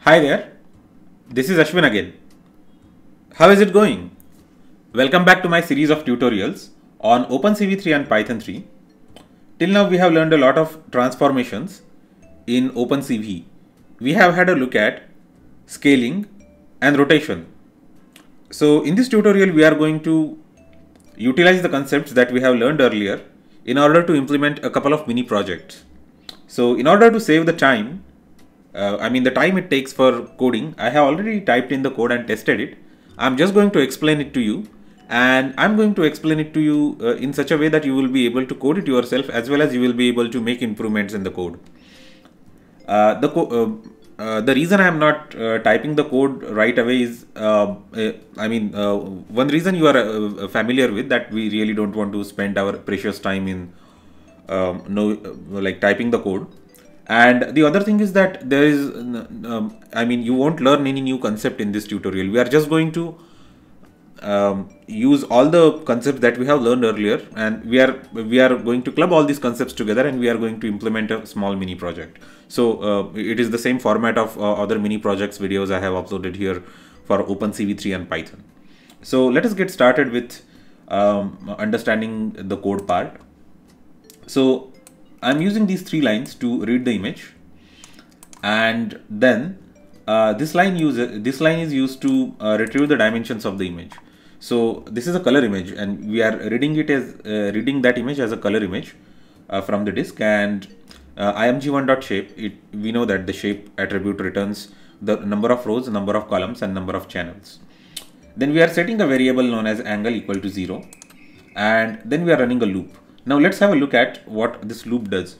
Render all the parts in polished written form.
Hi there, this is Ashwin again. How is it going? Welcome back to my series of tutorials on OpenCV3 and Python 3. Till now we have learned a lot of transformations in OpenCV. We have had a look at scaling and rotation. So in this tutorial we are going to utilize the concepts that we have learned earlier in order to implement a couple of mini projects. So in order to save the time, the time it takes for coding, I have already typed in the code and tested it. I'm just going to explain it to you, and I'm going to explain it to you in such a way that you will be able to code it yourself, as well as you will be able to make improvements in the code. The reason I'm not typing the code right away is, one reason you are familiar with, that we really don't want to spend our precious time in typing the code. And the other thing is that there is, you won't learn any new concept in this tutorial. We are just going to use all the concepts that we have learned earlier, and we are going to club all these concepts together, and we are going to implement a small mini project. So it is the same format of other mini projects videos I have uploaded here for OpenCV3 and Python. So let us get started with understanding the code part. So I'm using these three lines to read the image, and then this line is used to retrieve the dimensions of the image. So this is a color image, and we are reading it as reading that image as a color image from the disk. And img1.shape, we know that the shape attribute returns the number of rows, number of columns, and number of channels. Then we are setting a variable known as angle equal to 0, and then we are running a loop. Now let's have a look at what this loop does.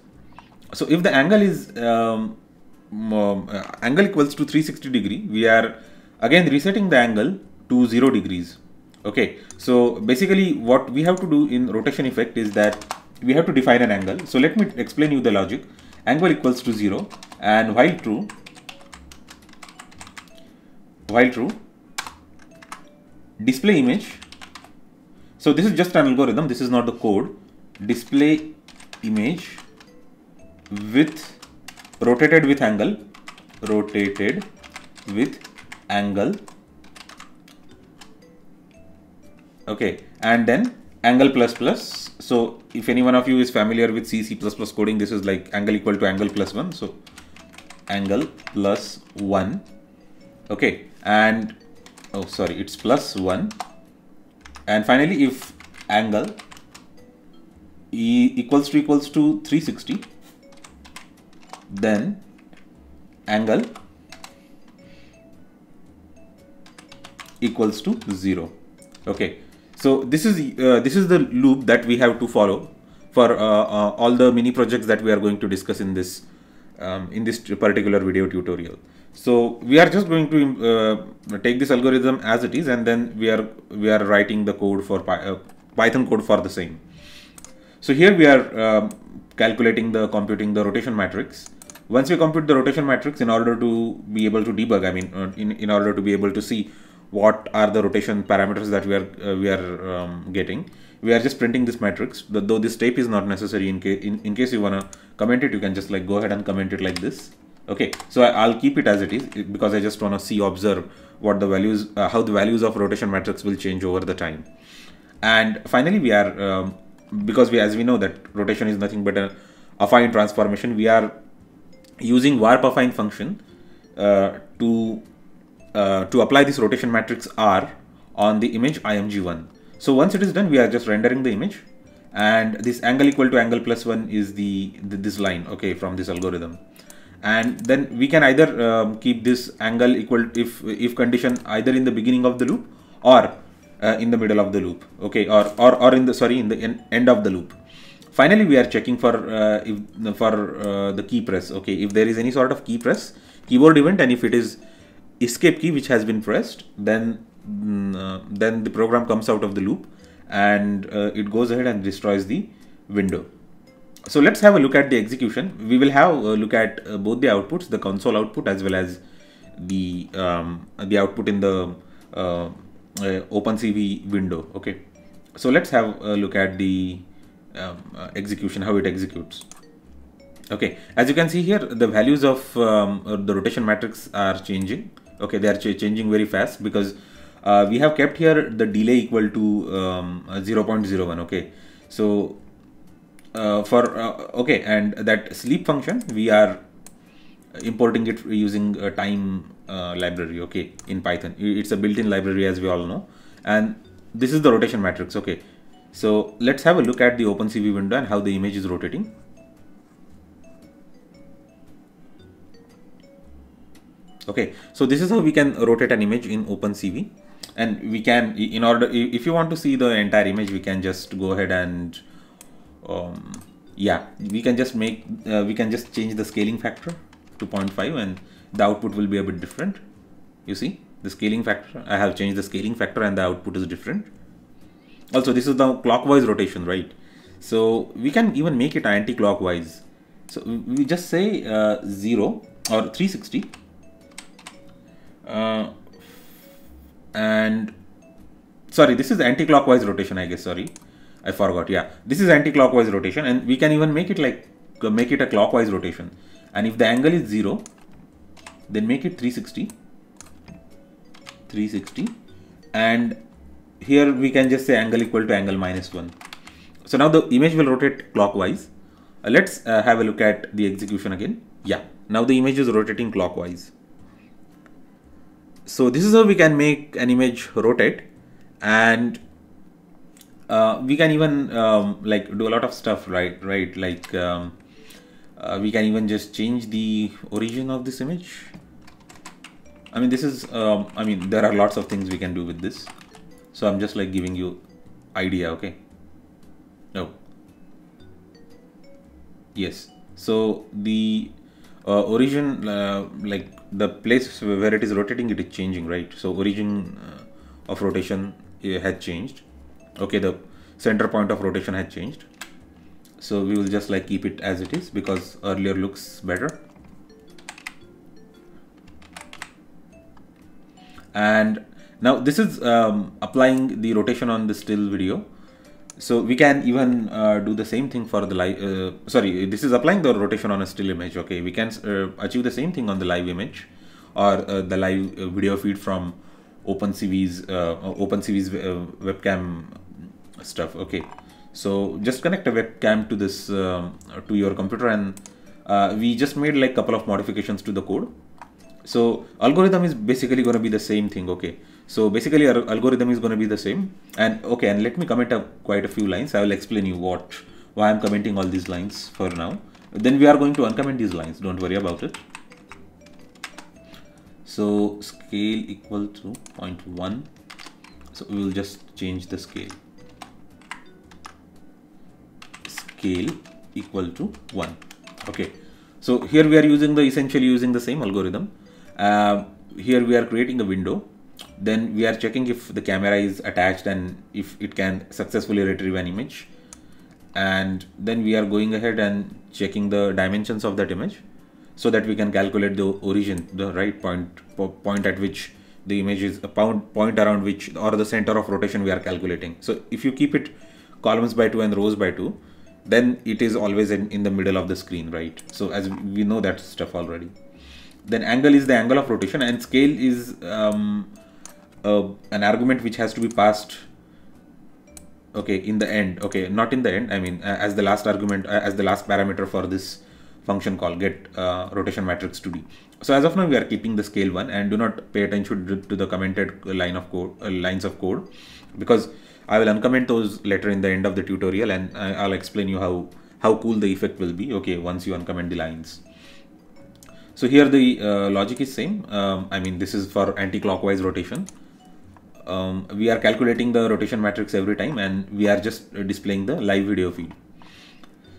So if the angle is angle equals to 360 degree, we are again resetting the angle to 0 degrees. Okay, so basically what we have to do in rotation effect is that we have to define an angle. So let me explain you the logic. Angle equals to 0, and while true, display image. So this is just an algorithm, this is not the code. Display image with rotated with angle, okay, and then angle plus plus. So if any one of you is familiar with C++ coding, this is like angle equal to angle plus 1. So angle plus 1, okay, and it's plus 1. And finally, if angle equals to 360, then angle equals to 0. Okay, so this is the loop that we have to follow for all the mini projects that we are going to discuss in this particular video tutorial. So we are just going to take this algorithm as it is, and then we are writing the code for Python code for the same. So here we are computing the rotation matrix. Once we compute the rotation matrix, in order to be able to debug, in order to be able to see what are the rotation parameters that we are getting, we are just printing this matrix. Though this tape is not necessary, in case you wanna comment it, you can just like go ahead and comment it like this. Okay, so I'll keep it as it is because I just wanna observe what the values, how the values of rotation matrix will change over the time. And finally, we are because as we know that rotation is nothing but a affine transformation, we are using warp affine function to apply this rotation matrix R on the image img1. So once it is done, we are just rendering the image, and this angle equal to angle plus 1 is this line, okay, from this algorithm. And then we can either keep this angle equal if condition either in the beginning of the loop or in the middle of the loop, okay, or in the end of the loop. Finally, we are checking for the key press. Okay, if there is any sort of key press, keyboard event, and if it is escape key which has been pressed, then the program comes out of the loop, and it goes ahead and destroys the window. So let's have a look at the execution. We will have a look at both the outputs, the console output as well as the output in the OpenCV window. Okay, so let's have a look at the execution, how it executes. Okay, as you can see here, the values of the rotation matrix are changing. Okay, they are changing very fast because we have kept here the delay equal to 0.01. Okay, so okay, and that sleep function we are importing it using a time library. Okay, in Python, it's a built-in library, as we all know, and this is the rotation matrix. Okay, so let's have a look at the OpenCV window and how the image is rotating. Okay, so this is how we can rotate an image in OpenCV, and we can, in order, if you want to see the entire image, we can just go ahead and yeah, we can just make we can just change the scaling factor to 0.5 and the output will be a bit different. You see the scaling factor, I have changed the scaling factor and the output is different. Also, this is the clockwise rotation, right? So we can even make it anti-clockwise. So we just say 0 or 360. And sorry, this is anti-clockwise rotation, I guess. Sorry, I forgot. Yeah, this is anti-clockwise rotation, and we can even make it like make it a clockwise rotation. And if the angle is 0, then make it 360, and here we can just say angle equal to angle -1. So now the image will rotate clockwise. Let's have a look at the execution again. Yeah, now the image is rotating clockwise. So this is how we can make an image rotate, and we can even like do a lot of stuff, right? Like we can even just change the origin of this image. I mean, this is I mean, there are lots of things we can do with this, so I'm just like giving you idea. Okay. No. Yes. So the origin, like the place where it is rotating, it is changing, right? So origin of rotation had changed. Okay, the center point of rotation had changed. So we will just like keep it as it is because earlier looks better. And now this is applying the rotation on the still video. So we can even do the same thing for the live, sorry, this is applying the rotation on a still image. Okay, we can achieve the same thing on the live image or the live video feed from OpenCV's webcam stuff. Okay, so just connect a webcam to this to your computer, and we just made like couple of modifications to the code. So algorithm is basically going to be the same thing. Okay, so basically our algorithm is going to be the same. And okay, and let me comment quite a few lines. I will explain you why I'm commenting all these lines for now. Then we are going to uncomment these lines, don't worry about it. So scale equal to 0.1. So we will just change the scale. Scale equal to 1. Okay, so here we are essentially using the same algorithm. Here we are creating a window, then we are checking if the camera is attached and if it can successfully retrieve an image, and then we are going ahead and checking the dimensions of that image so that we can calculate the origin, the right point at which the image is a point around which, or the center of rotation we are calculating. So if you keep it columns by 2 and rows by 2, then it is always in the middle of the screen, right? So as we know that stuff already. Then angle is the angle of rotation, and scale is an argument which has to be passed, okay, in the end. Okay, not in the end, I mean as the last argument, as the last parameter for this function call get rotation matrix 2D. So as of now we are keeping the scale 1, and do not pay attention to the commented lines of code, because I will uncomment those later in the end of the tutorial, and I'll explain you how cool the effect will be, okay, once you uncomment the lines. So here the logic is same. I mean, this is for anti-clockwise rotation. We are calculating the rotation matrix every time, and we are just displaying the live video feed.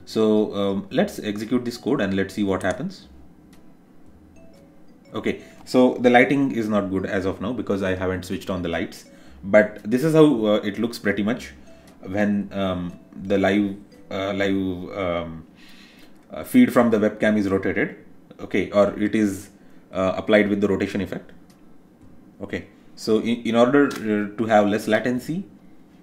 So let's execute this code and let's see what happens. Okay, so the lighting is not good as of now because I haven't switched on the lights, but this is how it looks pretty much when the live feed from the webcam is rotated. Okay, or it is applied with the rotation effect. Okay, so in order to have less latency,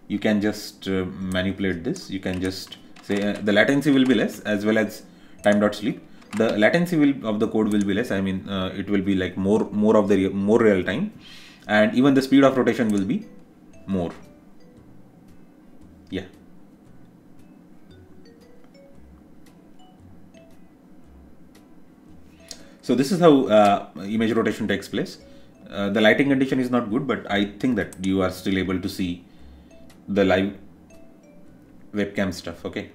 you can just manipulate this. You can just say the latency will be less, as well as time dot sleep, the latency of the code will be less. I mean, it will be like more real time, and even the speed of rotation will be more. Yeah. So this is how image rotation takes place. The lighting condition is not good, but I think that you are still able to see the live webcam stuff. Okay.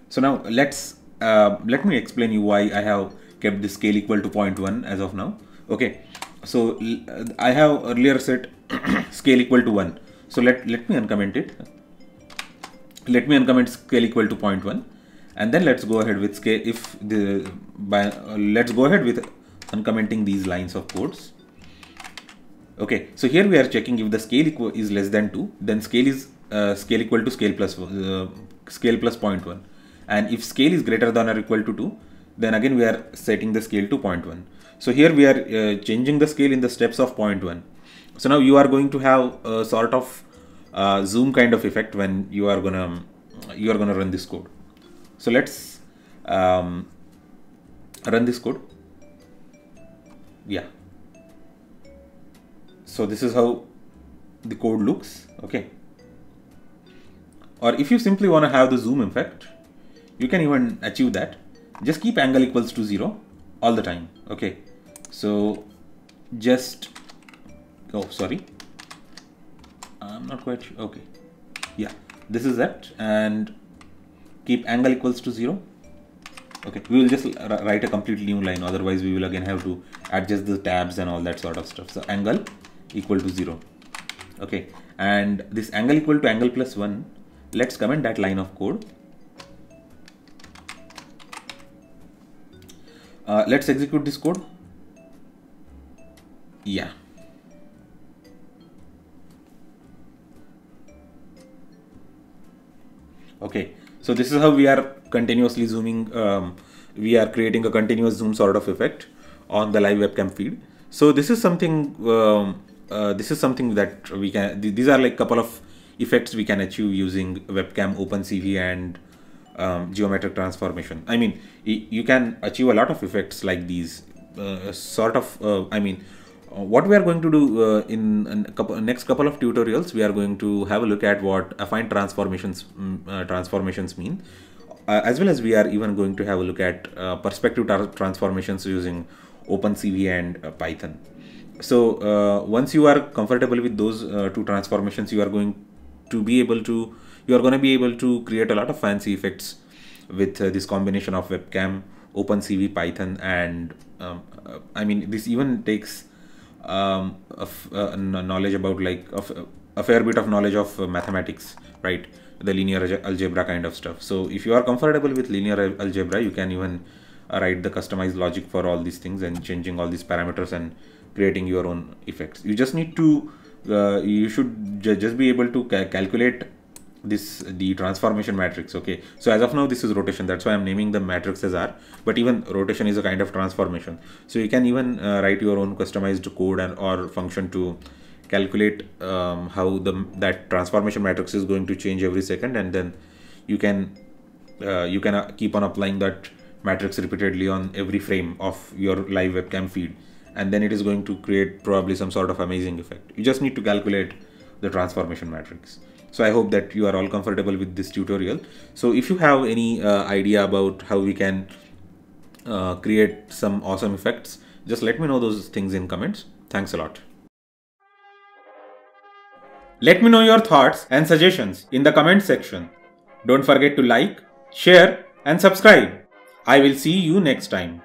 So now let me explain you why I have kept the scale equal to 0.1 as of now. Okay. So I have earlier set scale equal to 1. So let me uncomment it. Let me uncomment scale equal to 0.1, and then let's go ahead with scale. Let's go ahead with uncommenting these lines of codes. Okay, so here we are checking if the scale is less than 2, then scale is scale equal to scale plus 0.1, and if scale is greater than or equal to 2, then again we are setting the scale to 0.1. So here we are changing the scale in the steps of 0.1. So now you are going to have a sort of zoom kind of effect when you are gonna run this code. So let's run this code. Yeah. So this is how the code looks. Okay. Or if you simply want to have the zoom effect, you can even achieve that. Just keep angle equals to 0 all the time. Okay. So just, oh sorry, I'm not quite sure. Okay. Yeah, this is that, and keep angle equals to 0. Okay, we will just write a completely new line, otherwise we will again have to adjust the tabs and all that sort of stuff. So angle equal to 0. Okay, and this angle equal to angle plus 1, let's comment that line of code. Let's execute this code. Yeah. Okay, so this is how we are continuously zooming. We are creating a continuous zoom sort of effect on the live webcam feed. So this is something that we can. These are like couple of effects we can achieve using webcam, OpenCV, and geometric transformation. I mean, you can achieve a lot of effects like these. What we are going to do in next couple of tutorials, we are going to have a look at what affine transformations mean, as well as we are even going to have a look at perspective transformations using OpenCV and Python. So once you are comfortable with those two transformations, you are going to be able to create a lot of fancy effects with this combination of webcam, OpenCV, Python, and this even takes knowledge about a fair bit of knowledge of mathematics, right? The linear algebra kind of stuff. So if you are comfortable with linear algebra, you can even write the customized logic for all these things and changing all these parameters and creating your own effects. You just need to you should just be able to calculate the transformation matrix. Okay, so as of now this is rotation, that's why I'm naming the matrix as R, but even rotation is a kind of transformation. So you can even write your own customized code or function to calculate how that transformation matrix is going to change every second, and then you can keep on applying that matrix repeatedly on every frame of your live webcam feed, and then it is going to create probably some sort of amazing effect. You just need to calculate the transformation matrix. So I hope that you are all comfortable with this tutorial. So if you have any idea about how we can create some awesome effects, just let me know those things in comments. Thanks a lot. Let me know your thoughts and suggestions in the comment section. Don't forget to like, share, and subscribe. I will see you next time.